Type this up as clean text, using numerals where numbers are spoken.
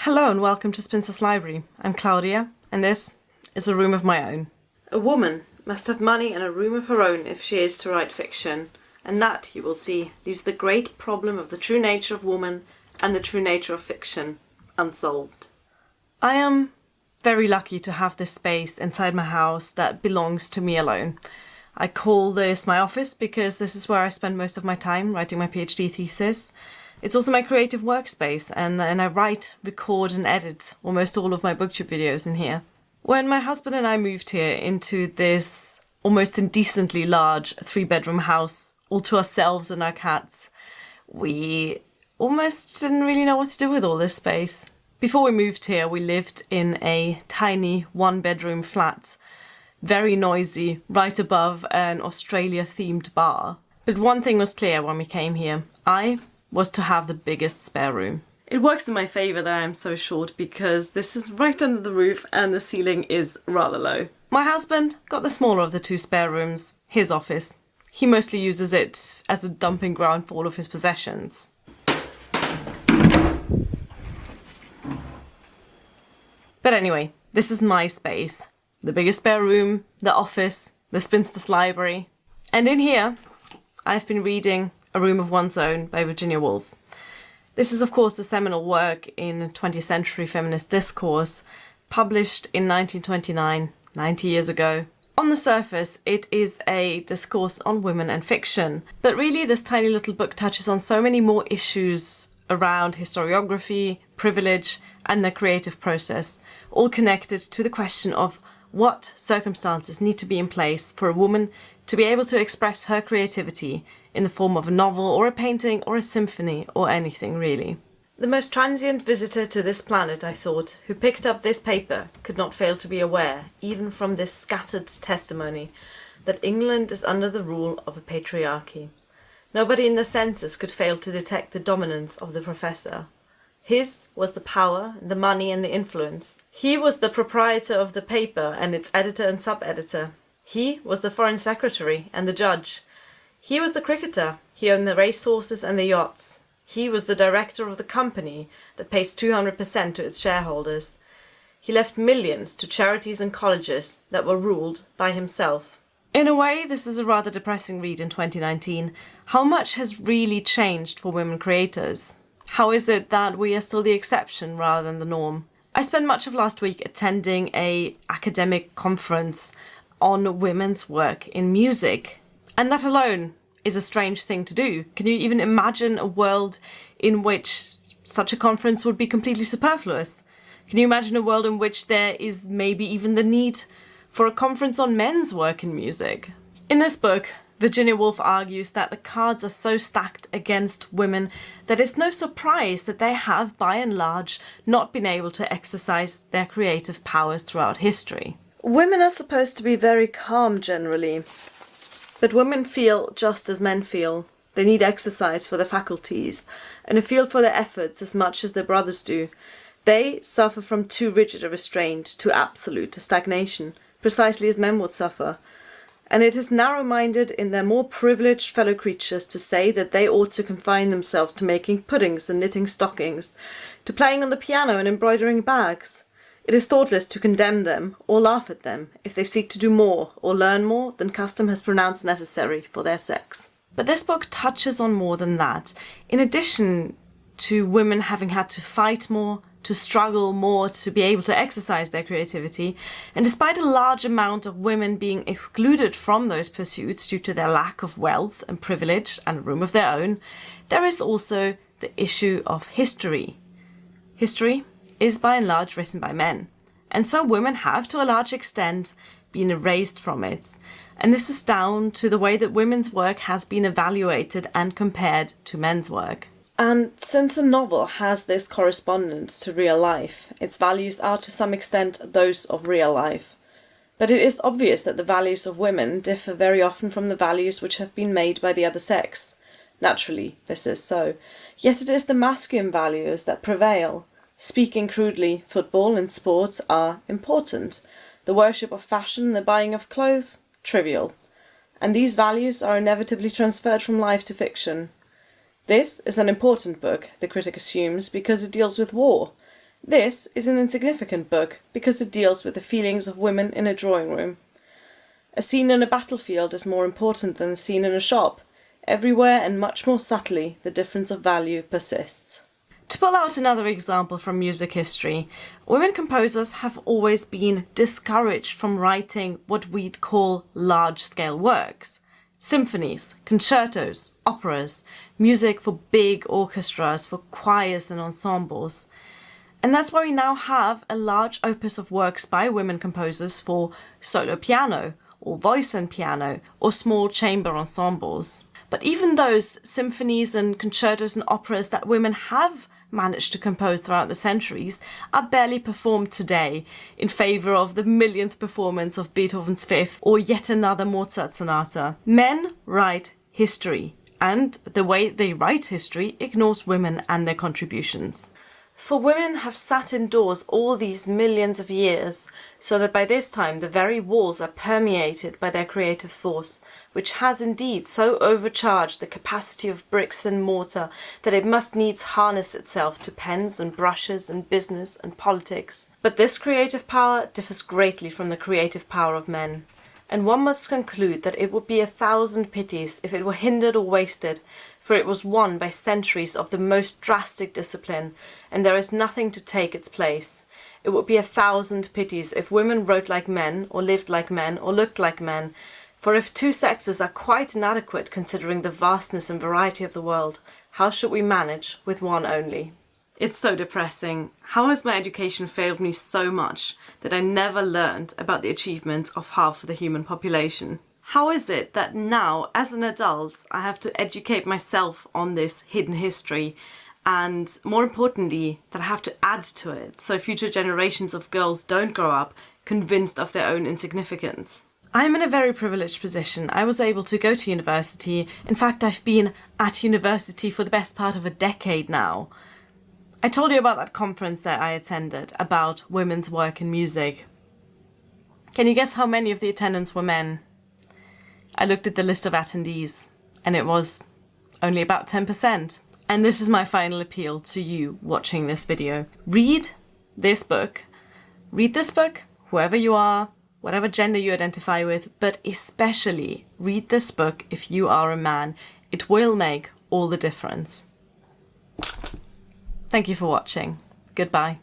Hello and welcome to Spinster's Library. I'm Claudia, and this is a room of my own. A woman must have money and a room of her own if she is to write fiction, and that, you will see, leaves the great problem of the true nature of woman and the true nature of fiction unsolved. I am very lucky to have this space inside my house that belongs to me alone. I call this my office because this is where I spend most of my time writing my PhD thesis. It's also my creative workspace, and I write, record and edit almost all of my booktube videos in here. When my husband and I moved here into this almost indecently large 3-bedroom house, all to ourselves and our cats, we almost didn't really know what to do with all this space. Before we moved here, we lived in a tiny 1-bedroom flat, very noisy, right above an Australia-themed bar. But one thing was clear when we came here. I was to have the biggest spare room. It works in my favour that I'm so short because this is right under the roof and the ceiling is rather low. My husband got the smaller of the 2 spare rooms, his office. He mostly uses it as a dumping ground for all of his possessions. But anyway, this is my space. The biggest spare room, the office, the Spinster's library. And in here, I've been reading A Room of One's Own by Virginia Woolf. This is of course a seminal work in 20th century feminist discourse, published in 1929, 90 years ago. On the surface, it is a discourse on women and fiction, but really this tiny little book touches on so many more issues around historiography, privilege, and the creative process, all connected to the question of what circumstances need to be in place for a woman to be able to express her creativity in the form of a novel or a painting or a symphony or anything really. The most transient visitor to this planet, I thought, who picked up this paper could not fail to be aware, even from this scattered testimony, that England is under the rule of a patriarchy. Nobody in the census could fail to detect the dominance of the professor. His was the power, the money and the influence. He was the proprietor of the paper and its editor and sub-editor. He was the foreign secretary and the judge. He was the cricketer. He owned the racehorses and the yachts. He was the director of the company that pays 200% to its shareholders. He left millions to charities and colleges that were ruled by himself. In a way, this is a rather depressing read in 2019. How much has really changed for women creators? How is it that we are still the exception rather than the norm? I spent much of last week attending an academic conference on women's work in music. And that alone is a strange thing to do. Can you even imagine a world in which such a conference would be completely superfluous? Can you imagine a world in which there is maybe even the need for a conference on men's work in music? In this book, Virginia Woolf argues that the cards are so stacked against women that it's no surprise that they have, by and large, not been able to exercise their creative powers throughout history. Women are supposed to be very calm generally, but women feel just as men feel. They need exercise for their faculties and a feel for their efforts as much as their brothers do. They suffer from too rigid a restraint, too absolute a stagnation, precisely as men would suffer. And it is narrow-minded in their more privileged fellow creatures to say that they ought to confine themselves to making puddings and knitting stockings, to playing on the piano and embroidering bags. It is thoughtless to condemn them or laugh at them if they seek to do more or learn more than custom has pronounced necessary for their sex. But this book touches on more than that. In addition to women having had to fight more, to struggle more to be able to exercise their creativity, and despite a large amount of women being excluded from those pursuits due to their lack of wealth and privilege and a room of their own, there is also the issue of history. History is by and large written by men, and so women have to a large extent been erased from it. And this is down to the way that women's work has been evaluated and compared to men's work. And since a novel has this correspondence to real life, its values are to some extent those of real life. But it is obvious that the values of women differ very often from the values which have been made by the other sex. Naturally, this is so. Yet it is the masculine values that prevail. Speaking crudely, football and sports are important. The worship of fashion, the buying of clothes, trivial. And these values are inevitably transferred from life to fiction. This is an important book, the critic assumes, because it deals with war. This is an insignificant book because it deals with the feelings of women in a drawing room. A scene in a battlefield is more important than a scene in a shop. Everywhere and much more subtly, the difference of value persists. To pull out another example from music history, women composers have always been discouraged from writing what we'd call large-scale works. Symphonies, concertos, operas, music for big orchestras, for choirs and ensembles. And that's why we now have a large opus of works by women composers for solo piano, or voice and piano, or small chamber ensembles. But even those symphonies and concertos and operas that women have managed to compose throughout the centuries are barely performed today in favour of the millionth performance of Beethoven's Fifth or yet another Mozart sonata. Men write history, and the way they write history ignores women and their contributions. For women have sat indoors all these millions of years, so that by this time the very walls are permeated by their creative force, which has indeed so overcharged the capacity of bricks and mortar that it must needs harness itself to pens and brushes and business and politics. But this creative power differs greatly from the creative power of men. And one must conclude that it would be 1,000 pities if it were hindered or wasted, for it was won by centuries of the most drastic discipline, and there is nothing to take its place. It would be 1,000 pities if women wrote like men, or lived like men, or looked like men, for if two sexes are quite inadequate considering the vastness and variety of the world, how should we manage with one only? It's so depressing. How has my education failed me so much that I never learned about the achievements of half of the human population? How is it that now, as an adult, I have to educate myself on this hidden history, and more importantly, that I have to add to it so future generations of girls don't grow up convinced of their own insignificance? I'm in a very privileged position. I was able to go to university. In fact, I've been at university for the best part of a decade now. I told you about that conference that I attended about women's work in music. Can you guess how many of the attendants were men? I looked at the list of attendees, and it was only about 10%. And this is my final appeal to you watching this video. Read this book. Read this book, whoever you are, whatever gender you identify with, but especially read this book if you are a man. It will make all the difference. Thank you for watching. Goodbye.